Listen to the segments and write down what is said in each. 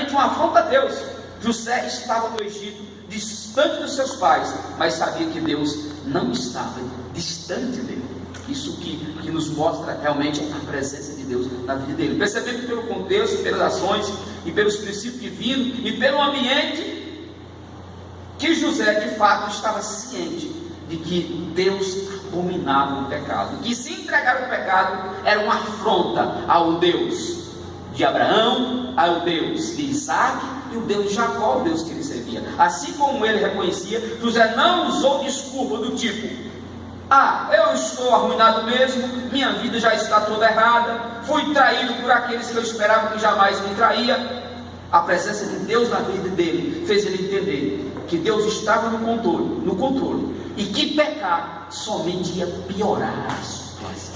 verdadeiramente uma afronta a Deus. José estava no Egito, distante dos seus pais, mas sabia que Deus não estava distante dele. Isso que nos mostra realmente a presença de Deus na vida dele. Percebendo que pelo contexto, pelas ações e pelos princípios divinos e pelo ambiente, que José de fato estava ciente de que Deus abominava o pecado, que se entregar ao pecado era uma afronta ao Deus de Abraão, ao Deus de Isaac e o Deus de Jacó, o Deus que ele servia. Assim como ele reconhecia, José não usou desculpa do tipo: eu estou arruinado mesmo, minha vida já está toda errada, fui traído por aqueles que eu esperava que jamais me traía. A presença de Deus na vida dele fez ele entender que Deus estava no controle e que pecar somente ia piorar a situação.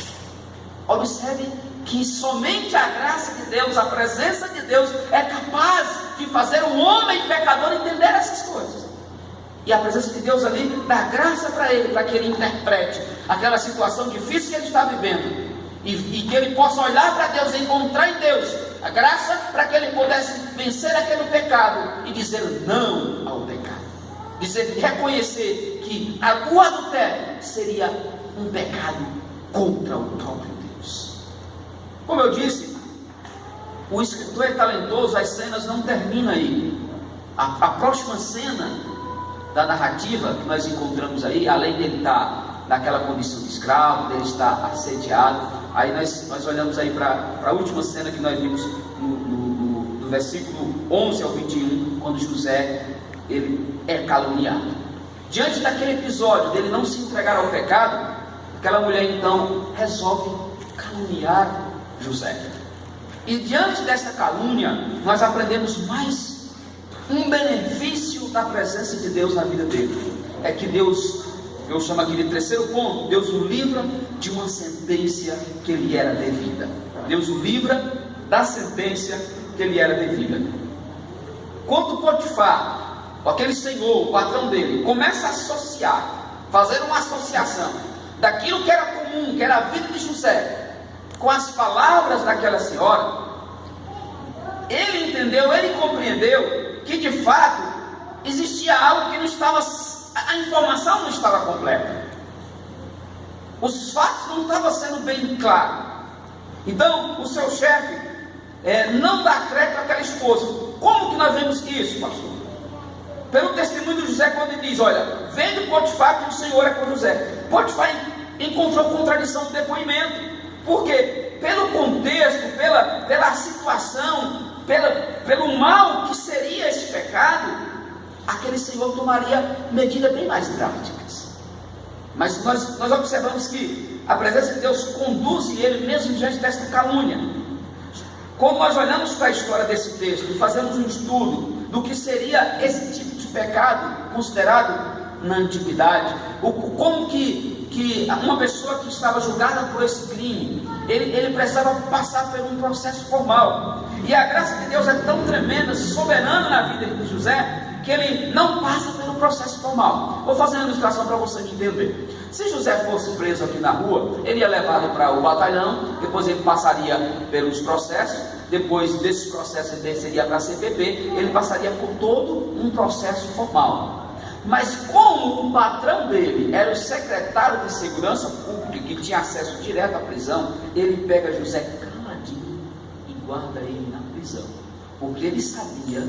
Observe que somente a graça de Deus, a presença de Deus é capaz de fazer o homem pecador entender essas coisas. E a presença de Deus ali dá graça para ele, para que ele interprete aquela situação difícil que ele está vivendo, e que ele possa olhar para Deus e encontrar em Deus a graça para que ele pudesse vencer aquele pecado e dizer não ao pecado, reconhecer que o adultério seria um pecado contra o próprio Deus. Como eu disse, o escritor é talentoso, as cenas não terminam aí. A próxima cena da narrativa que nós encontramos aí, além dele estar naquela condição de escravo, dele estar assediado, aí nós olhamos aí para a última cena que nós vimos no versículo 11 ao 21, quando José ele é caluniado. Diante daquele episódio dele não se entregar ao pecado, aquela mulher então resolve caluniar José. E diante dessa calúnia, nós aprendemos mais um benefício da presença de Deus na vida dele. É que Deus, eu chamo aqui de terceiro ponto, Deus o livra de uma sentença que lhe era devida. Deus o livra da sentença que lhe era devida. Quando Potifar, aquele senhor, o patrão dele, começa a associar, fazer uma associação daquilo que era comum, que era a vida de José, com as palavras daquela senhora, ele entendeu, ele compreendeu que de fato existia algo que não estava, a informação não estava completa, os fatos não estavam sendo bem claros. Então o seu chefe não dá crédito àquela esposa. Como que nós vemos isso, pastor? Pelo testemunho de José, quando ele diz: olha, vendo Potifar que o Senhor é com José. Potifar encontrou contradição no depoimento. Por quê? Pelo contexto, pela situação, pelo mal que seria esse pecado, aquele senhor tomaria medidas bem mais drásticas. Mas nós observamos que a presença de Deus conduz ele mesmo diante desta calúnia. Quando nós olhamos para a história desse texto e fazemos um estudo do que seria esse tipo de pecado considerado na antiguidade, como que uma pessoa que estava julgada por esse crime, ele precisava passar por um processo formal. E a graça de Deus é tão tremenda, soberana na vida de José, que ele não passa pelo processo formal. Vou fazer uma ilustração para você entender. Se José fosse preso aqui na rua, ele ia levado para o batalhão, depois ele passaria pelos processos, depois desses processos ele desceria para a CPP, ele passaria por todo um processo formal. Mas como o patrão dele era o secretário de segurança pública, que tinha acesso direto à prisão, ele pega José caladinho e guarda ele na prisão, porque ele sabia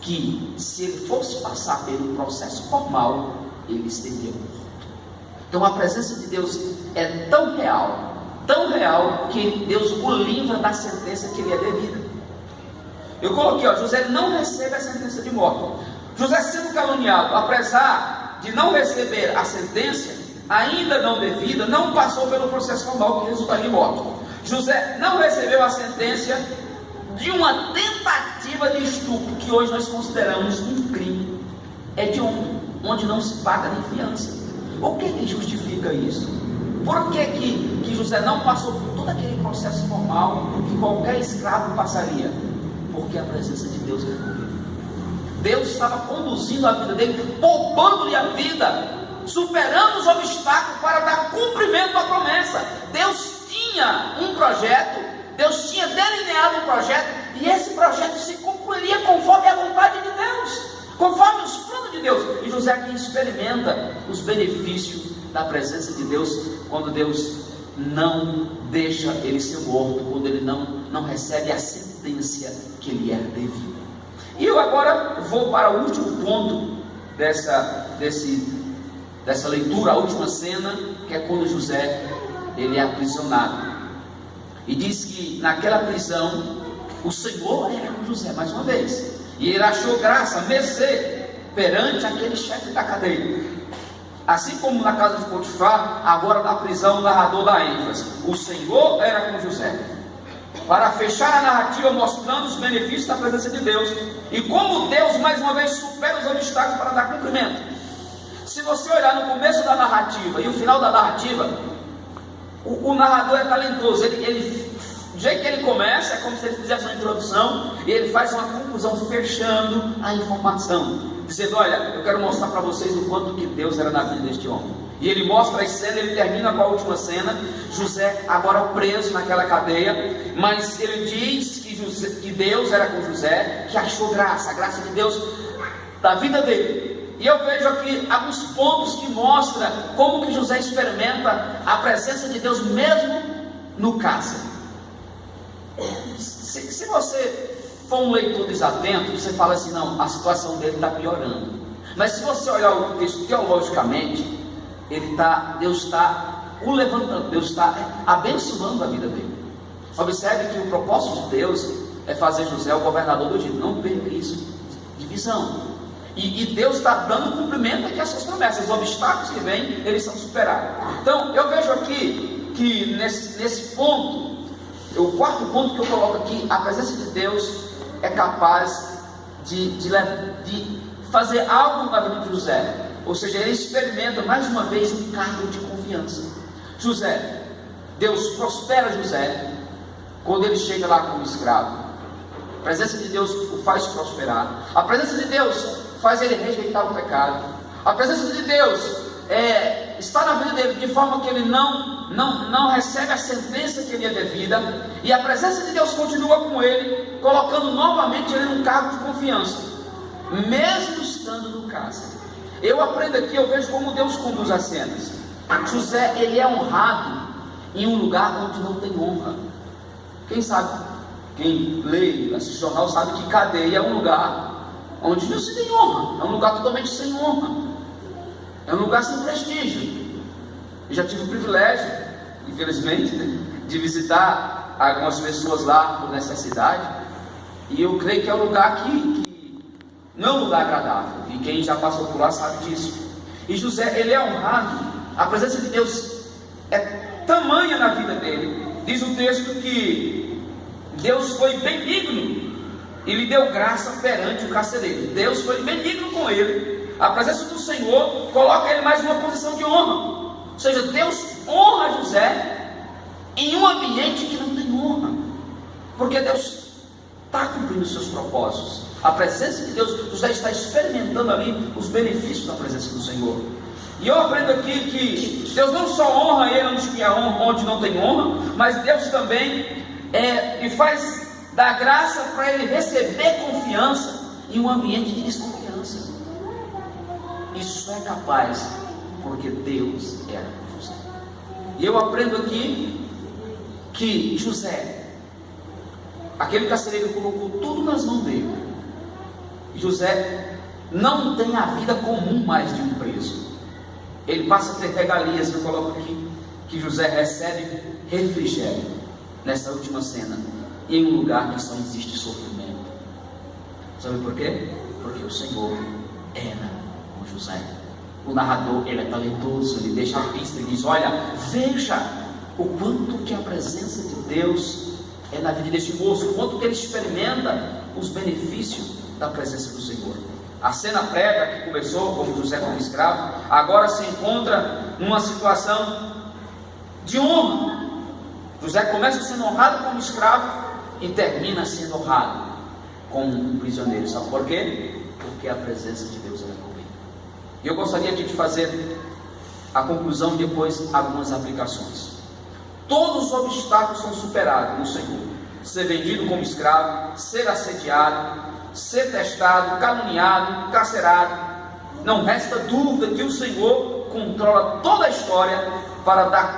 que se ele fosse passar pelo processo formal, ele seria morto. Então a presença de Deus é tão real, que Deus o livra da sentença que lhe é devida. Eu coloquei, José não recebe a sentença de morte. José sendo caluniado, apesar de não receber a sentença ainda não devida, não passou pelo processo formal que resultaria em morte. José não recebeu a sentença de uma tentativa de estupro, que hoje nós consideramos um crime hediondo, onde não se paga nem fiança. O que justifica isso? Por que José não passou por todo aquele processo formal que qualquer escravo passaria? Porque a presença de Deus era com ele. Deus estava conduzindo a vida dele, poupando-lhe a vida, superando os obstáculos para dar cumprimento à promessa. Deus tinha um projeto, Deus tinha delineado um projeto, e esse projeto se concluiria com Deus. E José aqui experimenta os benefícios da presença de Deus, quando Deus não deixa ele ser morto, quando ele não recebe a sentença que lhe é devida. E eu agora vou para o último ponto dessa leitura, a última cena, que é quando José ele é aprisionado. E diz que naquela prisão o Senhor era com José mais uma vez, e ele achou graça, mercê, perante aquele chefe da cadeia. Assim como na casa de Potifar, agora na prisão o narrador dá ênfase: o Senhor era com José, para fechar a narrativa mostrando os benefícios da presença de Deus, e como Deus mais uma vez supera os obstáculos para dar cumprimento. Se você olhar no começo da narrativa e o final da narrativa, o narrador é talentoso. Do jeito que ele começa, é como se ele fizesse uma introdução e ele faz uma conclusão fechando a informação, dizendo: olha, eu quero mostrar para vocês o quanto que Deus era na vida deste homem. E ele mostra a cena, ele termina com a última cena, José agora preso naquela cadeia, mas ele diz que Deus era com José, que achou graça, a graça de Deus da vida dele. E eu vejo aqui alguns pontos que mostram como que José experimenta a presença de Deus mesmo no cárcere. Se você for um leitor desatento, você fala assim: não, a situação dele está piorando. Mas se você olhar o texto teologicamente, Deus está o levantando, Deus está abençoando a vida dele. Observe que o propósito de Deus é fazer José o governador do Egito. Não perca isso de visão. E Deus está dando cumprimento aqui às suas promessas. Os obstáculos que vêm, eles são superados. Então eu vejo aqui que nesse ponto, o quarto ponto que eu coloco aqui, a presença de Deus é capaz de fazer algo na vida de José. Ou seja, ele experimenta mais uma vez um cargo de confiança. Deus prospera José quando ele chega lá como escravo. A presença de Deus o faz prosperar. A presença de Deus faz ele rejeitar o pecado. A presença de Deus está na vida dele de forma que ele não recebe a sentença que lhe é devida, e a presença de Deus continua com ele, colocando novamente ele num cargo de confiança, mesmo estando no cárcere. Eu aprendo aqui, eu vejo como Deus conduz as cenas. José, ele é honrado em um lugar onde não tem honra. Quem lê, assiste jornal, sabe que cadeia é um lugar onde não se tem honra, é um lugar totalmente sem honra, é um lugar sem prestígio. Eu já tive o privilégio, infelizmente, de visitar algumas pessoas lá por necessidade, e eu creio que é um lugar que não é um lugar agradável, e quem já passou por lá sabe disso. E José, ele é honrado, a presença de Deus é tamanha na vida dele. Diz o texto que Deus foi benigno e lhe deu graça perante o carcereiro. Deus foi benigno com ele. A presença do Senhor coloca ele mais numa posição de honra. Ou seja, Deus honra José em um ambiente que não tem honra, porque Deus está cumprindo os seus propósitos. A presença de Deus, José está experimentando ali os benefícios da presença do Senhor. E eu aprendo aqui que Deus não só honra ele onde não tem honra, mas Deus também lhe faz dar graça para ele receber confiança em um ambiente de desconfiança. Isso é capaz porque Deus era com José. E eu aprendo aqui que José, aquele carcereiro, colocou tudo nas mãos dele. José não tem a vida comum mais de um preso. Ele passa a ter regalias. Eu coloco aqui que José recebe refrigério nessa última cena, em um lugar que só existe sofrimento. Sabe por quê? Porque o Senhor era com José. O narrador, ele é talentoso, ele deixa a pista e diz: olha, veja o quanto que a presença de Deus é na vida deste moço, o quanto que ele experimenta os benefícios da presença do Senhor. A cena prévia que começou como José como escravo, agora se encontra numa situação de honra. José começa sendo honrado como escravo e termina sendo honrado como um prisioneiro. Sabe por quê? Porque a presença de Deus era com ele. E eu gostaria de fazer a conclusão e depois algumas aplicações. Todos os obstáculos são superados no Senhor. Ser vendido como escravo, ser assediado, ser testado, caluniado, carcerado, não resta dúvida que o Senhor controla toda a história para dar